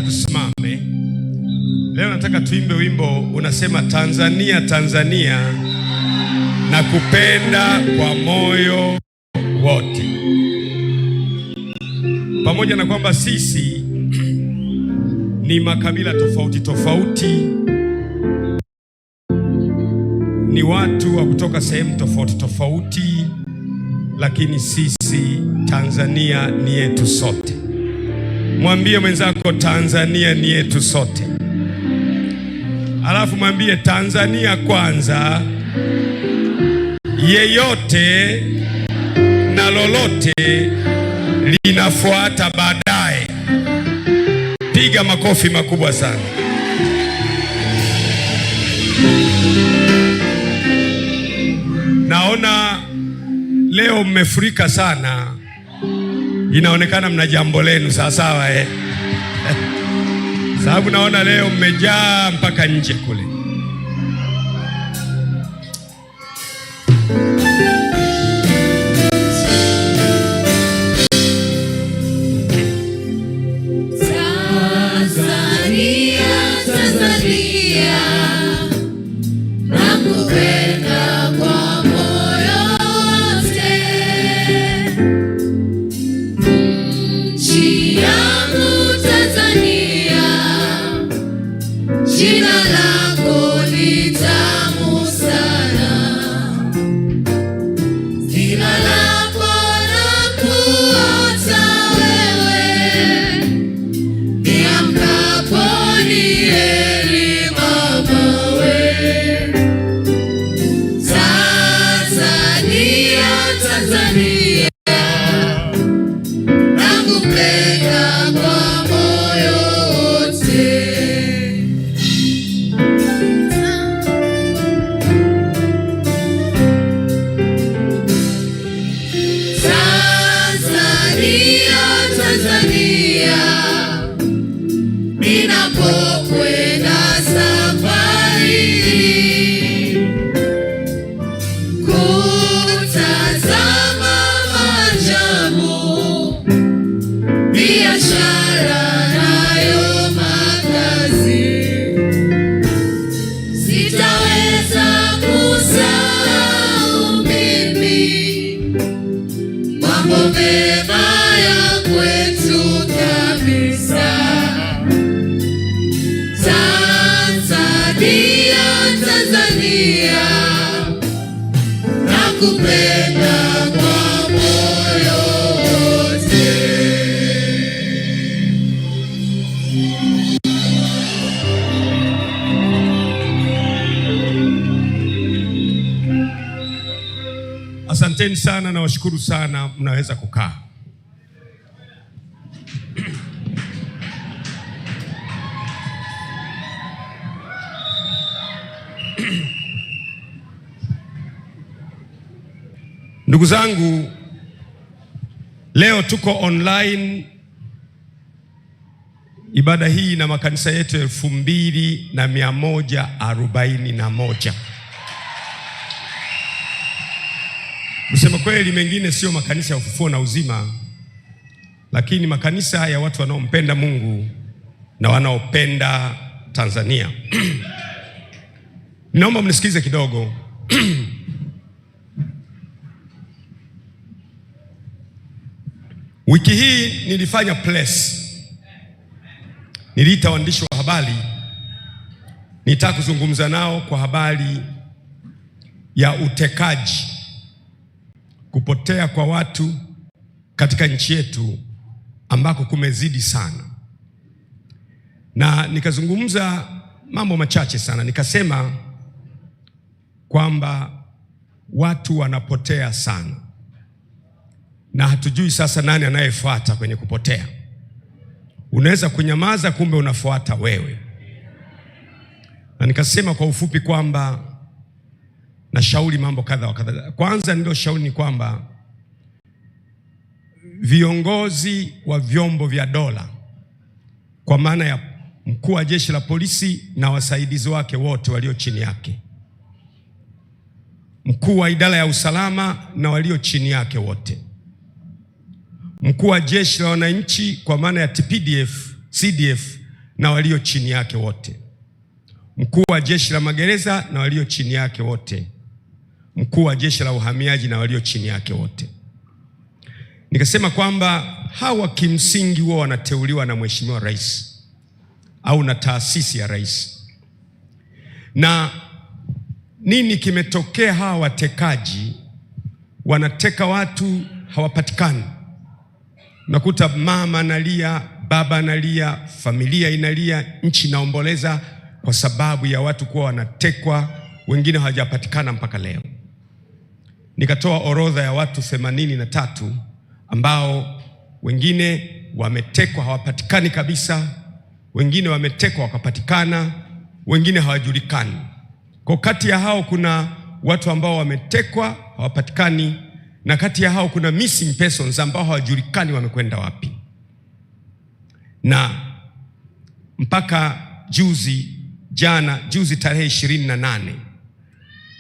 tusimame. Leo nataka tuimbe wimbo unasema Tanzania, Tanzania na kupenda kwa moyo wote. Pamoja na kwamba sisi ni makabila tofauti tofauti, ni watu wa kutoka sehemu tofauti tofauti, lakini sisi Tanzania ni yetu sote. Mwambie mwenzako Tanzania ni yetu sote. Alafu mwambie Tanzania kwanza, yeyote na lolote linafuata baadaye. Piga makofi makubwa sana. Naona leo mmefurika sana. Inaonekana mna jambo lenu sawa sababu naona leo mmejaa mpaka nje kule. Asanteni sana na washukuru sana, mnaweza kukaa. Ndugu zangu, leo tuko online ibada hii na makanisa yetu 2141. Kusema kweli mengine sio makanisa ya ufufuo na uzima, lakini makanisa ya watu wanaompenda Mungu na wanaopenda Tanzania. Naomba mnisikize kidogo. Wiki hii nilifanya press. Niliita waandishi wa habari. Nitaka kuzungumza nao kwa habari ya utekaji, kupotea kwa watu katika nchi yetu ambako kumezidi sana. Na nikazungumza mambo machache sana. Nikasema kwamba watu wanapotea sana, na hatujui sasa nani anayefuata kwenye kupotea. Unaweza kunyamaza, kumbe unafuata wewe. Na nikasema kwa ufupi kwamba nashauri mambo kadha wa kadha. Kwanza ndio shauri ni kwamba viongozi wa vyombo vya dola, kwa maana ya mkuu wa jeshi la polisi na wasaidizi wake wote walio chini yake, mkuu wa idara ya usalama na walio chini yake wote, mkuu wa jeshi la wananchi kwa maana ya TPDF, CDF na walio chini yake wote, mkuu wa jeshi la magereza na walio chini yake wote, mkuu wa jeshi la uhamiaji na walio chini yake wote. Nikasema kwamba hawa kimsingi huwa wanateuliwa na Mheshimiwa Rais au na taasisi ya rais. Na nini kimetokea? Hawa watekaji wanateka watu, hawapatikani. Unakuta mama analia, baba analia, familia inalia, nchi inaomboleza kwa sababu ya watu kuwa wanatekwa, wengine hawajapatikana mpaka leo. Nikatoa orodha ya watu 83 ambao wengine wametekwa hawapatikani kabisa, wengine wametekwa wakapatikana, wengine hawajulikani. Kwa kati ya hao kuna watu ambao wametekwa hawapatikani, na kati ya hao kuna missing persons ambao hawajulikani wamekwenda wapi. Na mpaka juzi tarehe 28,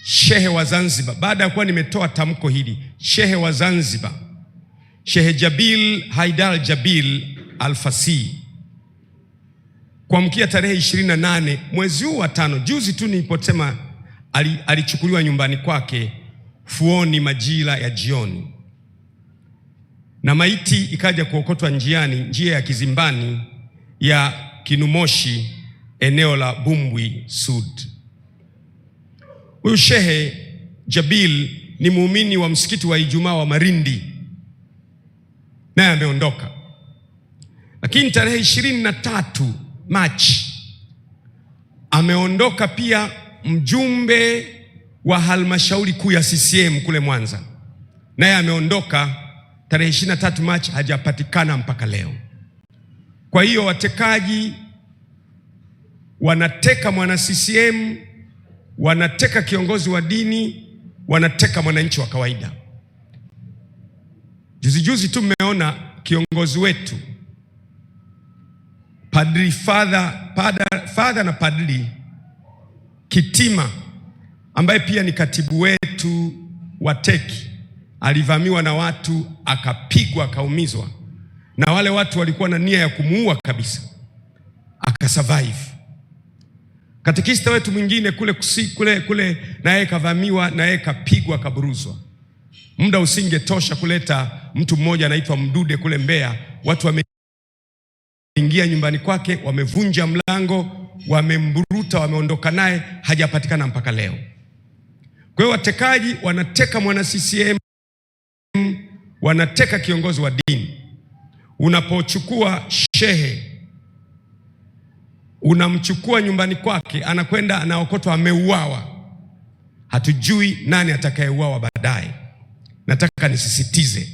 Shehe wa Zanzibar, baada ya kuwa nimetoa tamko hili, Shehe wa Zanzibar, Shehe Jabil Haidar Jabil Al-Fasi, kuamkia tarehe 28 mwezi huu wa 5, juzi tu niliposema, alichukuliwa nyumbani kwake Fuoni majira ya jioni, na maiti ikaja kuokotwa njiani, njia ya Kizimbani ya Kinumoshi, eneo la Bumbwi Sud. Huyu Shehe Jabil ni muumini wa msikiti wa Ijumaa wa Marindi, naye ameondoka. Lakini tarehe 23 Machi ameondoka pia mjumbe wa halmashauri kuu ya CCM kule Mwanza, naye ameondoka tarehe 23 Machi, hajapatikana mpaka leo. Kwa hiyo watekaji wanateka mwana CCM, wanateka kiongozi wa dini, wanateka mwananchi wa kawaida. Juzi tu mmeona kiongozi wetu Padri Father na Padri Kitima, ambaye pia ni katibu wetu wa teki, alivamiwa na watu, akapigwa, akaumizwa, na wale watu walikuwa na nia ya kumuua kabisa, akasurvive. Katekista wetu mwingine kule naye kavamiwa, naye kapigwa, kaburuzwa. Muda usingetosha kuleta mtu mmoja anaitwa Mdude kule Mbeya, watu wameingia nyumbani kwake, wamevunja mlango, wamemburuta, wameondoka naye, hajapatikana mpaka leo. Kwa hiyo watekaji wanateka mwana CCM, wanateka kiongozi wa dini. Unapochukua shehe, unamchukua nyumbani kwake, anakwenda anaokotwa, ameuawa. Hatujui nani atakayeuawa baadaye. Nataka nisisitize,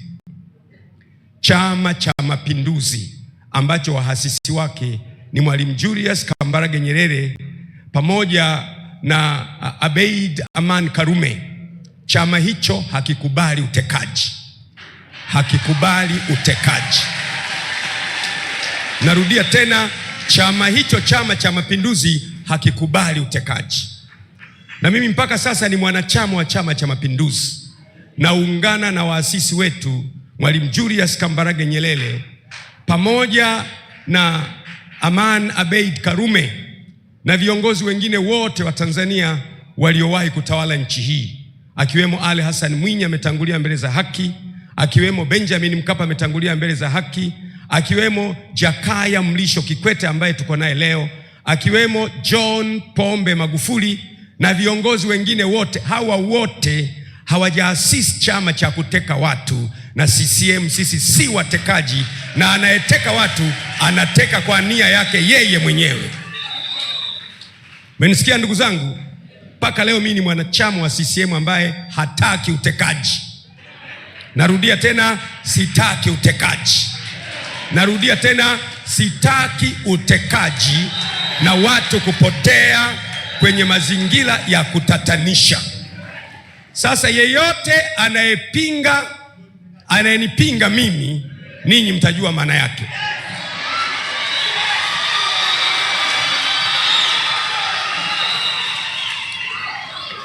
Chama cha Mapinduzi ambacho wahasisi wake ni Mwalimu Julius Kambarage Nyerere pamoja na Abeid Aman Karume, chama hicho hakikubali utekaji. Hakikubali utekaji. Narudia tena, chama hicho, Chama cha Mapinduzi, hakikubali utekaji. Na mimi mpaka sasa ni mwanachama wa Chama cha Mapinduzi, naungana na waasisi wetu Mwalimu Julius Kambarage Nyerere pamoja na Aman Abeid Karume na viongozi wengine wote wa Tanzania waliowahi kutawala nchi hii, akiwemo Ali Hassan Mwinyi ametangulia mbele za haki, akiwemo Benjamin Mkapa ametangulia mbele za haki, akiwemo Jakaya Mlisho Kikwete ambaye tuko naye leo, akiwemo John Pombe Magufuli na viongozi wengine wote. Hawa wote hawajaasisi chama cha kuteka watu, na CCM sisi si watekaji, na anayeteka watu anateka kwa nia yake yeye mwenyewe. Mmenisikia ndugu zangu? Mpaka leo mimi ni mwanachama wa CCM ambaye hataki utekaji. Narudia tena, sitaki utekaji. Narudia tena, sitaki utekaji na watu kupotea kwenye mazingira ya kutatanisha. Sasa yeyote anayenipinga mimi, ninyi mtajua maana yake.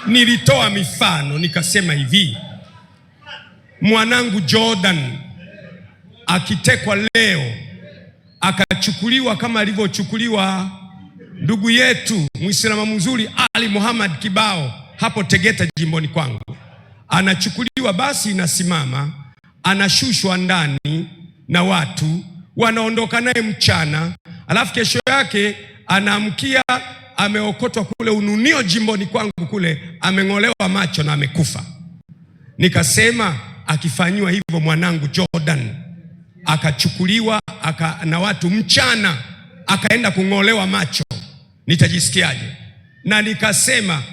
Nilitoa mifano nikasema hivi, mwanangu Jordan akitekwa leo akachukuliwa kama alivyochukuliwa ndugu yetu Muislamu mzuri Ali Muhammad Kibao hapo Tegeta jimboni kwangu. Anachukuliwa, basi inasimama, anashushwa ndani na watu wanaondoka naye mchana, alafu kesho yake anaamkia ameokotwa kule Ununio jimboni kwangu kule, ameng'olewa macho na amekufa. Nikasema akifanywa hivyo mwanangu Jordan akachukuliwa na watu mchana akaenda kung'olewa macho, nitajisikiaje? Na nikasema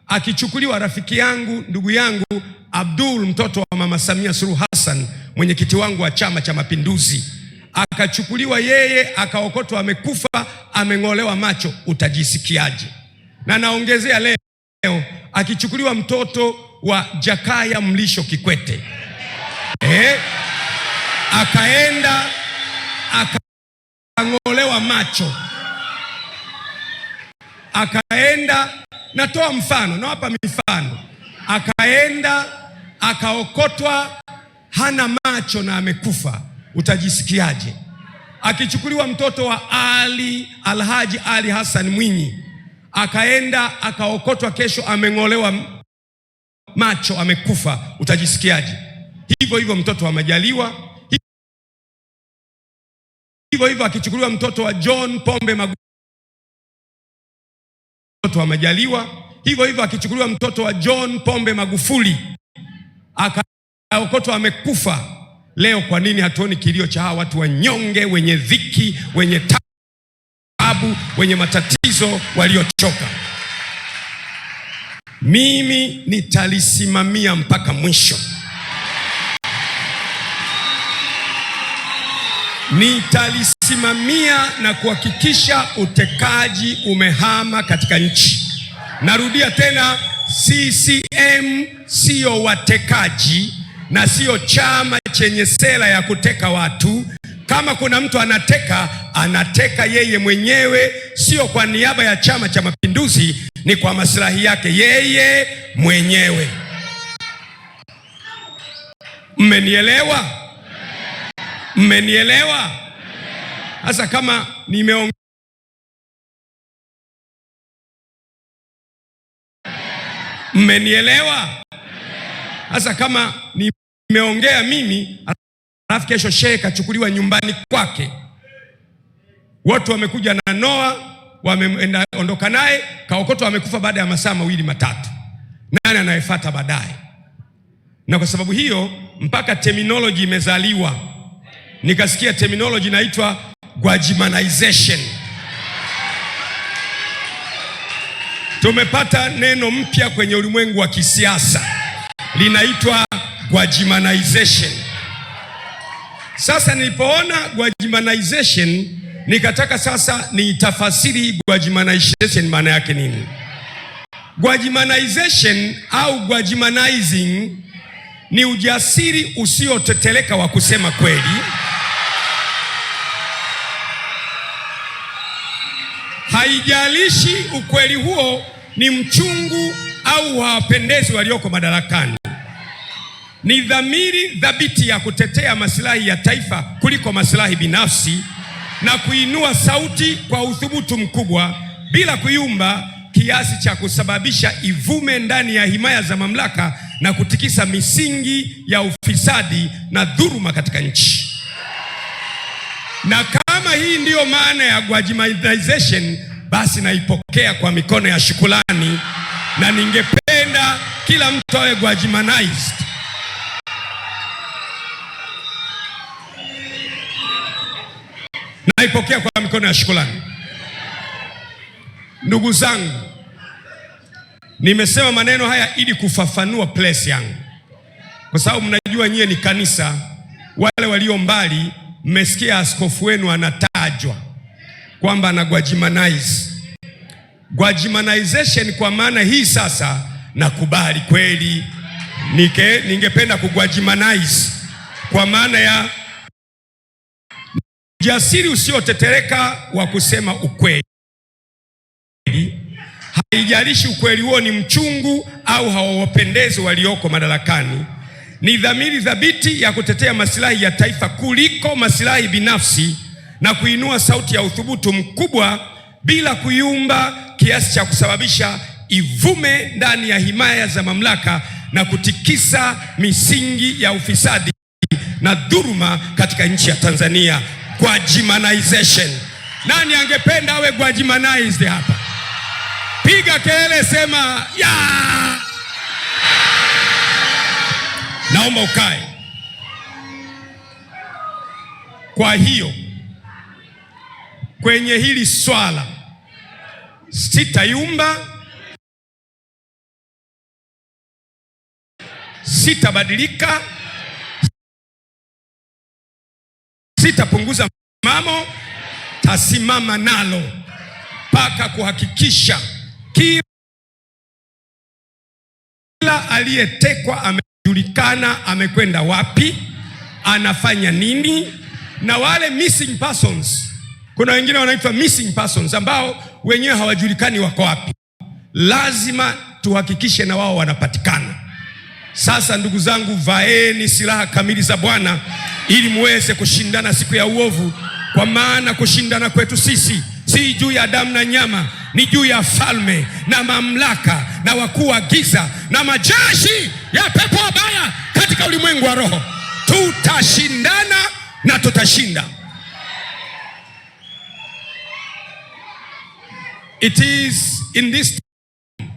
akichukuliwa rafiki yangu ndugu yangu Abdul mtoto wa Mama Samia Suluhu Hassan mwenyekiti wangu wa Chama cha Mapinduzi, akachukuliwa yeye akaokotwa amekufa ameng'olewa macho, utajisikiaje? Na naongezea leo akichukuliwa mtoto wa Jakaya Mlisho Kikwete akaenda akang'olewa macho, akaenda, natoa mfano, nawapa mifano, akaenda akaokotwa hana macho na amekufa, utajisikiaje? Akichukuliwa mtoto wa Alhaji Ali Hassan Mwinyi akaenda akaokotwa kesho ameng'olewa macho amekufa, utajisikiaje? Hivyo hivyo mtoto wa Majaliwa, hivyo hivyo akichukuliwa mtoto wa John Pombe Magufuli, mtoto wa Majaliwa, hivyo hivyo akichukuliwa mtoto wa John Pombe Magufuli akaokotwa amekufa. Leo kwa nini hatuoni kilio cha hawa watu wanyonge, wenye dhiki, wenye taabu, wenye matatizo, waliochoka? Mimi nitalisimamia mpaka mwisho. Nitalisimamia na kuhakikisha utekaji umehama katika nchi. Narudia tena, CCM sio watekaji na sio chama chenye sera ya kuteka watu. Kama kuna mtu anateka yeye mwenyewe, sio kwa niaba ya Chama cha Mapinduzi, ni kwa maslahi yake yeye mwenyewe. Mmenielewa? Mmenielewa? Sasa kama mmenielewa? Sasa kama nimeongea mimi alafu kesho shehe kachukuliwa nyumbani kwake, watu wamekuja na Noa, wameenda ondoka naye, kaokotwa amekufa baada ya masaa 2 matatu, nani anayefuata baadaye? Na kwa sababu hiyo mpaka terminology imezaliwa. Nikasikia terminology inaitwa Gwajimanization. Tumepata neno mpya kwenye ulimwengu wa kisiasa, linaitwa Gwajimanization. Sasa nilipoona Gwajimanization nikataka sasa niitafasiri Gwajimanization maana yake nini. Gwajimanization au Gwajimanizing ni ujasiri usioteteleka wa kusema kweli, haijalishi ukweli huo ni mchungu au hawapendezi walioko madarakani. Ni dhamiri thabiti ya kutetea maslahi ya taifa kuliko maslahi binafsi, na kuinua sauti kwa uthubutu mkubwa bila kuyumba kiasi cha kusababisha ivume ndani ya himaya za mamlaka na kutikisa misingi ya ufisadi na dhuluma katika nchi. Na kama hii ndiyo maana ya Gwajimanization, basi naipokea kwa mikono ya shukrani, na ningependa kila mtu awe Gwajimanized. Naipokea kwa mikono ya shukrani. Ndugu zangu, nimesema maneno haya ili kufafanua place yangu, kwa sababu mnajua nyie ni kanisa. Wale walio mbali, mmesikia askofu wenu anatajwa kwamba ana Gwajimanize. Gwajimanization kwa maana hii sasa nakubali kweli, ningependa kugwajimanize kwa maana ya ujasiri usiotetereka wa kusema ukweli. Haijalishi ukweli huo ni mchungu au hawawapendezi walioko madarakani. Ni dhamiri thabiti ya kutetea maslahi ya taifa kuliko maslahi binafsi, na kuinua sauti ya uthubutu mkubwa bila kuyumba kiasi cha kusababisha ivume ndani ya himaya za mamlaka na kutikisa misingi ya ufisadi na dhuluma katika nchi ya Tanzania. Gwajimanization. Nani angependa awe Gwajimanized hapa? Piga kelele, sema ya. Naomba ukae. Kwa hiyo kwenye hili swala sitayumba, sitabadilika, sitapunguza msimamo, tasimama nalo mpaka kuhakikisha kila aliyetekwa amejulikana, amekwenda wapi, anafanya nini. Na wale missing persons, kuna wengine wanaitwa missing persons ambao wenyewe hawajulikani wako wapi, lazima tuhakikishe na wao wanapatikana. Sasa ndugu zangu, vaeni silaha kamili za Bwana ili muweze kushindana siku ya uovu, kwa maana kushindana kwetu sisi si juu ya damu na nyama, ni juu ya falme na mamlaka na wakuu wa giza na majeshi ya pepo wabaya katika ulimwengu wa roho. Tutashindana na tutashinda. It is in this time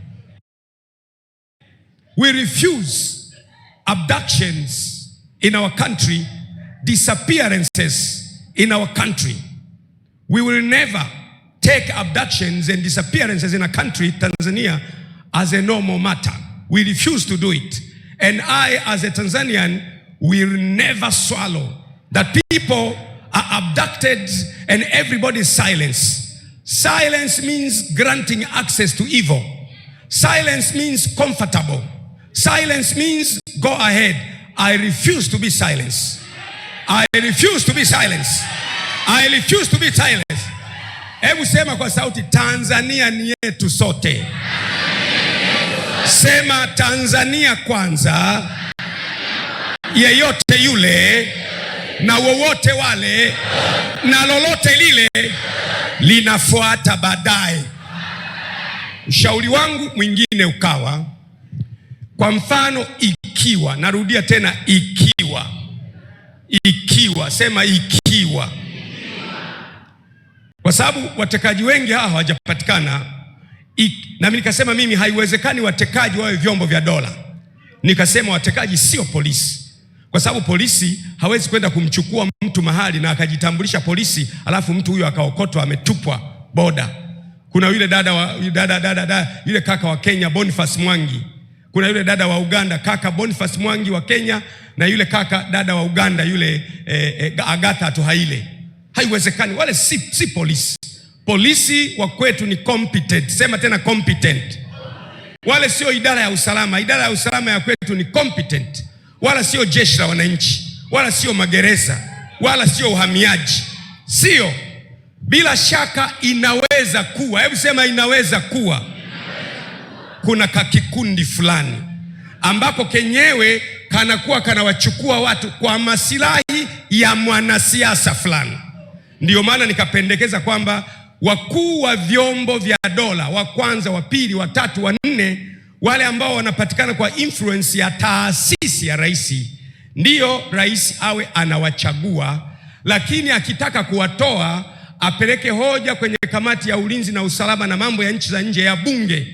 we refuse abductions in our country, disappearances in our country. We will never take abductions and disappearances in a country, Tanzania, as a normal matter. We refuse to do it. And I, as a Tanzanian, will never swallow that people are abducted and everybody silence. Silence means granting access to evil. Silence means comfortable. Silence means go ahead. I refuse to be silenced. I refuse to be silenced. I refuse to be silenced. Hebu sema kwa sauti, Tanzania ni yetu sote. Sema Tanzania kwanza, yeyote yule na wowote wale na lolote lile linafuata baadaye. Ushauri wangu mwingine ukawa, kwa mfano, ikiwa, narudia tena, ikiwa, sema ikiwa. Kwa sababu watekaji wengi hawa hawajapatikana, na mimi nikasema mimi haiwezekani watekaji wawe vyombo vya dola. Nikasema watekaji sio polisi, kwa sababu polisi hawezi kwenda kumchukua mtu mahali na akajitambulisha polisi alafu mtu huyo akaokotwa ametupwa boda. Kuna yule yule kaka wa Kenya Boniface Mwangi, kuna yule dada wa Uganda kaka Boniface Mwangi wa Kenya, na yule dada wa Uganda yule Agatha Tuhaile. Haiwezekani, wale si polisi. Polisi wa kwetu ni competent. Sema tena competent. Wale sio idara ya usalama. Idara ya usalama ya kwetu ni competent. Wala sio jeshi la wananchi, wala sio magereza, wala sio uhamiaji. Sio. Bila shaka inaweza kuwa, hebu sema inaweza kuwa, kuna kakikundi fulani ambako kenyewe kanakuwa kanawachukua watu kwa masilahi ya mwanasiasa fulani. Ndiyo maana nikapendekeza kwamba wakuu wa vyombo vya dola, wa kwanza, wa pili, wa tatu, wa nne, wale ambao wanapatikana kwa influence ya taasisi ya rais, ndiyo rais awe anawachagua, lakini akitaka kuwatoa apeleke hoja kwenye kamati ya ulinzi na usalama na mambo ya nchi za nje ya bunge,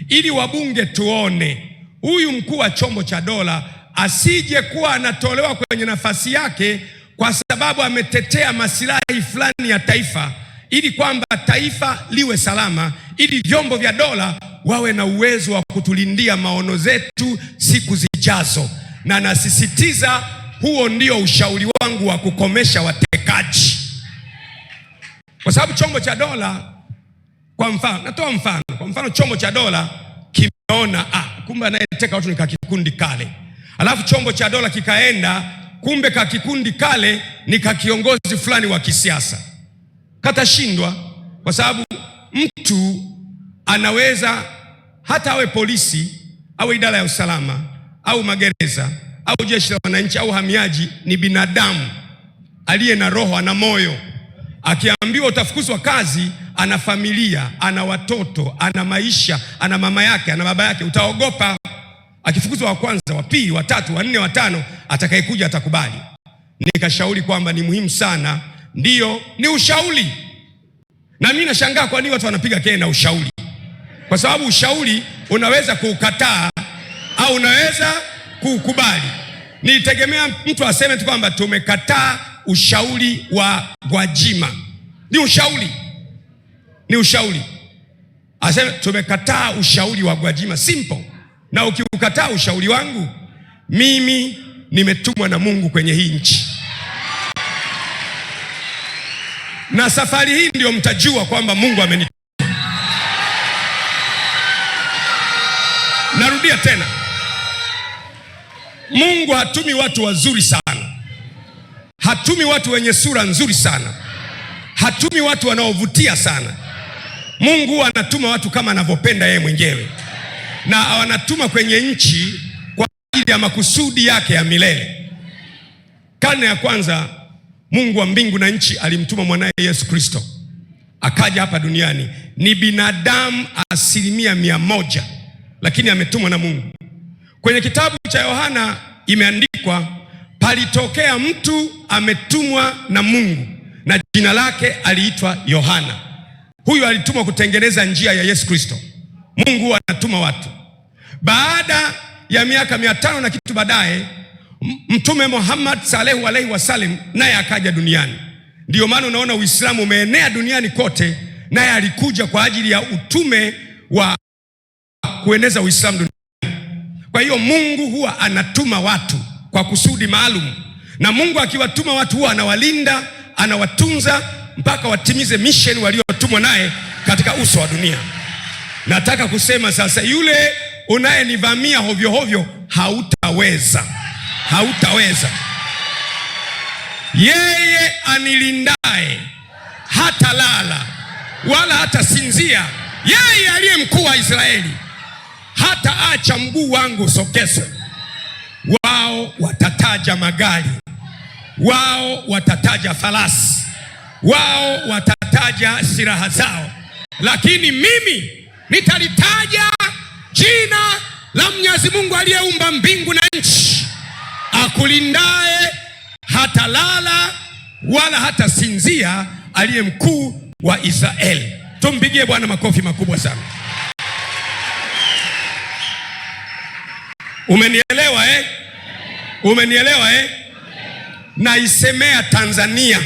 ili wabunge tuone huyu mkuu wa chombo cha dola asije kuwa anatolewa kwenye nafasi yake kwa sababu ametetea masilahi fulani ya taifa, ili kwamba taifa liwe salama, ili vyombo vya dola wawe na uwezo wa kutulindia maono zetu siku zijazo. Na nasisitiza, huo ndio ushauri wangu wa kukomesha watekaji. Kwa sababu chombo cha dola, kwa mfano, natoa mfano, kwa mfano chombo cha dola kimeona kumbe anayeteka watu ni kakikundi kale. Alafu chombo cha dola kikaenda, kumbe kakikundi kale ni kakiongozi fulani wa kisiasa. Katashindwa, kwa sababu mtu anaweza hata awe polisi, au idara ya usalama, au magereza, au jeshi la wananchi, au hamiaji, ni binadamu aliye na roho, ana moyo. Akiambiwa utafukuzwa kazi, ana familia, ana watoto, ana maisha, ana mama yake, ana baba yake, utaogopa. Akifukuzwa wa kwanza, wa pili, wa tatu, wa nne, wa tano, atakayekuja atakubali. Nikashauri kwamba ni muhimu sana, ndiyo, ni ushauri. Na mimi nashangaa kwa nini watu wanapiga kelele na ushauri. Kwa sababu ushauri unaweza kuukataa au unaweza kuukubali. Nitegemea mtu aseme tu kwamba tumekataa ushauri wa Gwajima. Ni ushauri. Ni ushauri. Aseme tumekataa ushauri wa Gwajima, simple. Na ukiukataa ushauri wangu, mimi nimetumwa na Mungu kwenye hii nchi. Na safari hii ndio mtajua kwamba Mungu amenituma. Narudia tena. Mungu hatumi watu wazuri sana. Hatumi watu wenye sura nzuri sana. Hatumi watu wanaovutia sana. Mungu anatuma watu kama anavyopenda yeye mwenyewe. Na anatuma kwenye nchi kwa ajili ya makusudi yake ya milele. Karne ya kwanza, Mungu wa mbingu na nchi alimtuma mwanae Yesu Kristo. Akaja hapa duniani. Ni binadamu 100%, lakini ametumwa na Mungu. Kwenye kitabu cha Yohana imeandikwa, palitokea mtu ametumwa na Mungu na jina lake aliitwa Yohana. Huyu alitumwa kutengeneza njia ya Yesu Kristo. Mungu anatuma watu. Baada ya miaka 500 na kitu baadaye, Mtume Muhammad sallallahu alaihi wasallam naye akaja duniani. Ndiyo maana unaona Uislamu umeenea duniani kote, naye alikuja kwa ajili ya utume wa kueneza Uislamu duniani. Kwa hiyo Mungu huwa anatuma watu kwa kusudi maalum. Na Mungu akiwatuma watu huwa anawalinda, anawatunza mpaka watimize mission waliotumwa naye katika uso wa dunia. Nataka kusema sasa, yule unayenivamia hovyo hovyo, hautaweza. Hautaweza. Yeye anilindaye hata lala wala hata sinzia, yeye aliye mkuu wa Israeli, hata acha mguu wangu usogezwe. Wao watataja magari, wao watataja farasi, wao watataja silaha zao, lakini mimi nitalitaja jina la Mwenyezi Mungu aliyeumba mbingu na nchi, akulindaye hata lala wala hata sinzia, aliye mkuu wa Israeli. Tumpigie Bwana makofi makubwa sana. Umenielewa eh? Umenielewa eh? Naisemea Tanzania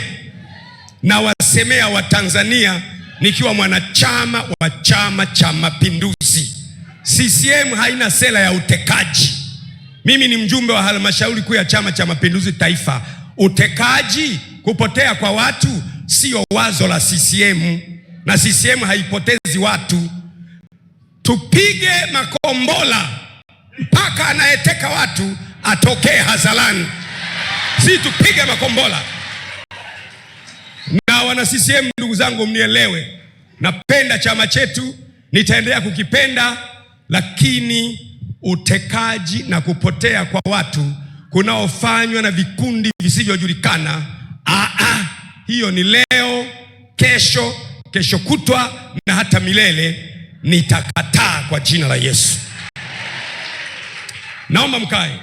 na wasemea wa Tanzania nikiwa mwanachama wa Chama cha Mapinduzi. CCM haina sera ya utekaji. Mimi ni mjumbe wa halmashauri kuu ya Chama cha Mapinduzi Taifa. Utekaji, kupotea kwa watu, sio wazo la CCM, na CCM haipotezi watu. Tupige makombola mpaka anayeteka watu atokee hadharani. Si tupige makombola. Na wana CCM, ndugu zangu, mnielewe. Napenda chama chetu, nitaendelea kukipenda, lakini utekaji na kupotea kwa watu kunaofanywa na vikundi visivyojulikana, hiyo ni leo, kesho kutwa na hata milele. Nitakataa kwa jina la Yesu. Naomba mkae.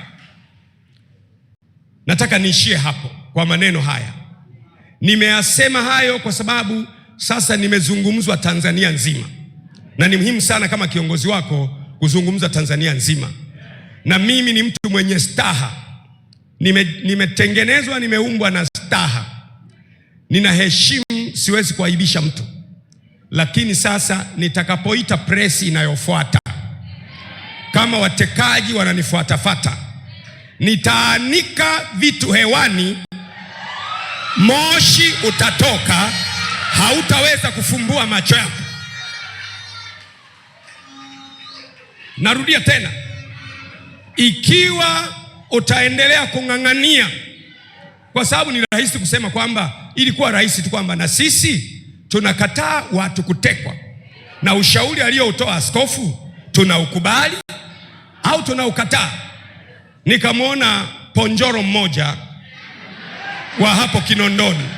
Nataka niishie hapo kwa maneno haya. Nimeyasema hayo kwa sababu sasa nimezungumzwa Tanzania nzima, na ni muhimu sana kama kiongozi wako kuzungumza Tanzania nzima. Na mimi ni mtu mwenye staha. Nimetengenezwa, nimeumbwa na staha. Nina heshima, siwezi kuaibisha mtu. Lakini sasa nitakapoita presi inayofuata, kama watekaji wananifuatafata, nitaanika vitu hewani, moshi utatoka, hautaweza kufumbua macho yako. Narudia tena, ikiwa utaendelea kung'ang'ania, kwa sababu ni rahisi kusema kwamba, ilikuwa rahisi tu kwamba na sisi tunakataa watu kutekwa, na ushauri aliyoutoa askofu tunaukubali au tunaukataa. Nikamwona ponjoro mmoja wa hapo Kinondoni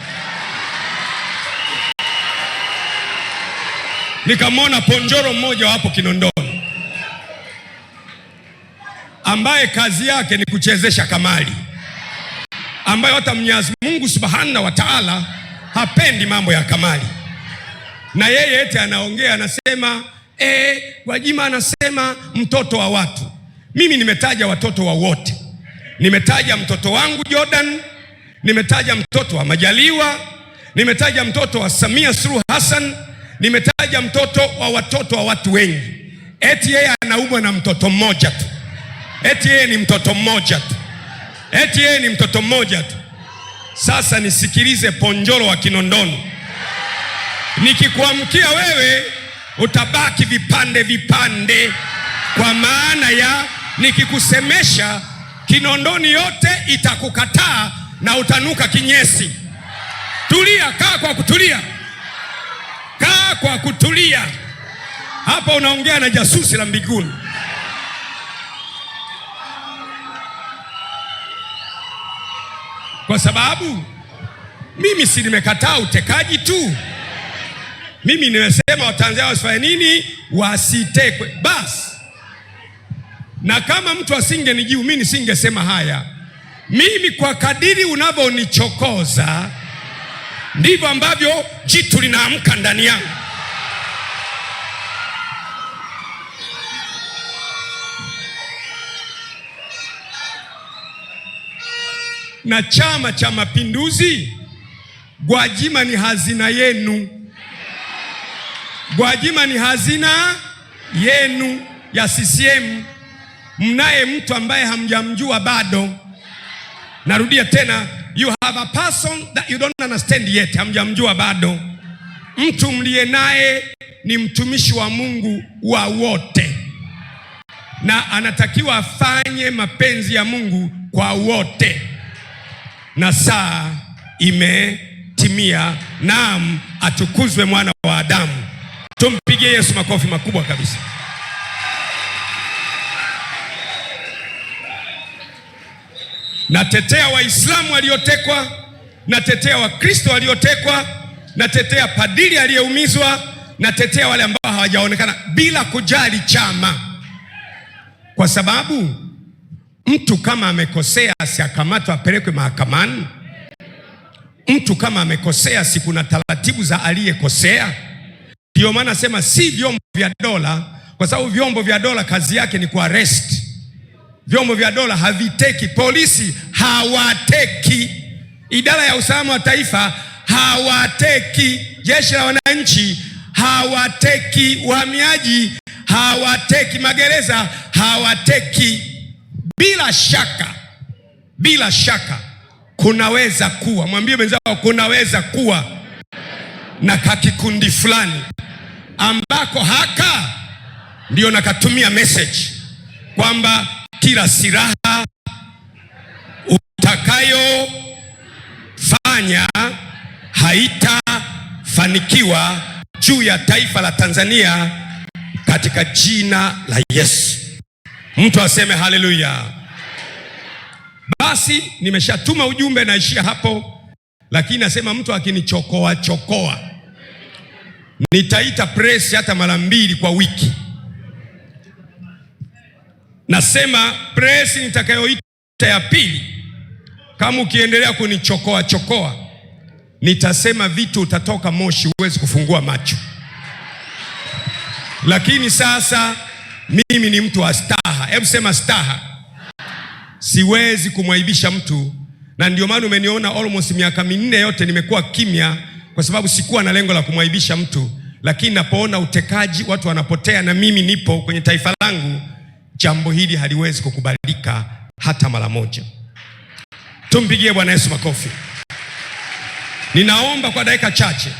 nikamwona ponjoro mmoja hapo Kinondoni ambaye kazi yake ni kuchezesha kamari, ambaye hata Mwenyezi Mungu Subhanahu wa Ta'ala hapendi mambo ya kamari. Na yeye eti anaongea anasema Gwajima anasema mtoto wa watu. Mimi nimetaja watoto wa wote. Nimetaja mtoto wangu Jordan, nimetaja mtoto wa Majaliwa, nimetaja mtoto wa Samia Suluhu Hassan, nimetaja mtoto wa watoto wa watu wengi. Eti yeye anaumwa na mtoto mmoja tu. Eti yeye ni mtoto mmoja tu. Eti yeye ni mtoto mmoja tu. Sasa nisikilize ponjoro wa Kinondoni. Nikikuamkia wewe utabaki vipande vipande, kwa maana ya nikikusemesha Kinondoni yote itakukataa na utanuka kinyesi. Tulia, kaa kwa kutulia. Kaa kwa kutulia. Hapa unaongea na jasusi la mbinguni. Kwa sababu mimi si nimekataa utekaji tu. Mimi nimesema Watanzania wasifanye nini? Wasitekwe. Basi. Na kama mtu asingenijibu mimi nisingesema haya. Mimi kwa kadiri unavyonichokoza ndivyo ambavyo jitu linaamka ndani yangu. Na Chama cha Mapinduzi, Gwajima ni hazina yenu. Gwajima ni hazina yenu ya CCM. Mnaye mtu ambaye hamjamjua bado. Narudia tena, you have a person that you don't understand yet. Hamjamjua bado. Mtu mliye naye ni mtumishi wa Mungu wa wote, na anatakiwa afanye mapenzi ya Mungu kwa wote. Na saa imetimia. Naam, atukuzwe mwana wa Adamu. Tumpigie Yesu makofi makubwa kabisa. Natetea Waislamu waliotekwa, natetea Wakristo waliotekwa, natetea padiri aliyeumizwa, natetea wale ambao hawajaonekana, bila kujali chama. Kwa sababu mtu kama amekosea asiakamatwe apelekwe mahakamani. Mtu kama amekosea si kuna taratibu za aliyekosea. Ndio maana nasema si vyombo vya dola, kwa sababu vyombo vya dola kazi yake ni kuarrest. Vyombo vya dola haviteki. Polisi hawateki. Idara ya usalama wa taifa hawateki. Jeshi la wananchi hawateki. Uhamiaji hawateki. Magereza hawateki. Bila shaka kunaweza kuwa, mwambie mwenzako kunaweza kuwa na kakikundi fulani ambako haka ndio nakatumia message kwamba kila silaha utakayofanya haitafanikiwa juu ya taifa la Tanzania katika jina la Yesu. Mtu aseme haleluya. Basi nimeshatuma ujumbe, naishia hapo. Lakini nasema mtu akinichokoa nitaita press hata mara 2 kwa wiki. Nasema press nitakayoita ya pili, kama ukiendelea kunichokoa nitasema vitu utatoka moshi, huwezi kufungua macho. Lakini sasa mimi ni mtu wa staha. Hebu sema staha. Siwezi kumwaibisha mtu, na ndio maana umeniona almost miaka 4 yote nimekuwa kimya, kwa sababu sikuwa na lengo la kumwaibisha mtu. Lakini napoona utekaji, watu wanapotea, na mimi nipo kwenye taifa langu, jambo hili haliwezi kukubalika hata mara moja. Tumpigie Bwana Yesu makofi. Ninaomba kwa dakika chache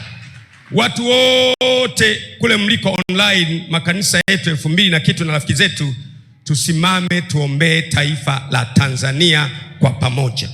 watu wote kule mliko online, makanisa yetu 2000 na kitu na rafiki zetu, tusimame tuombee taifa la Tanzania kwa pamoja.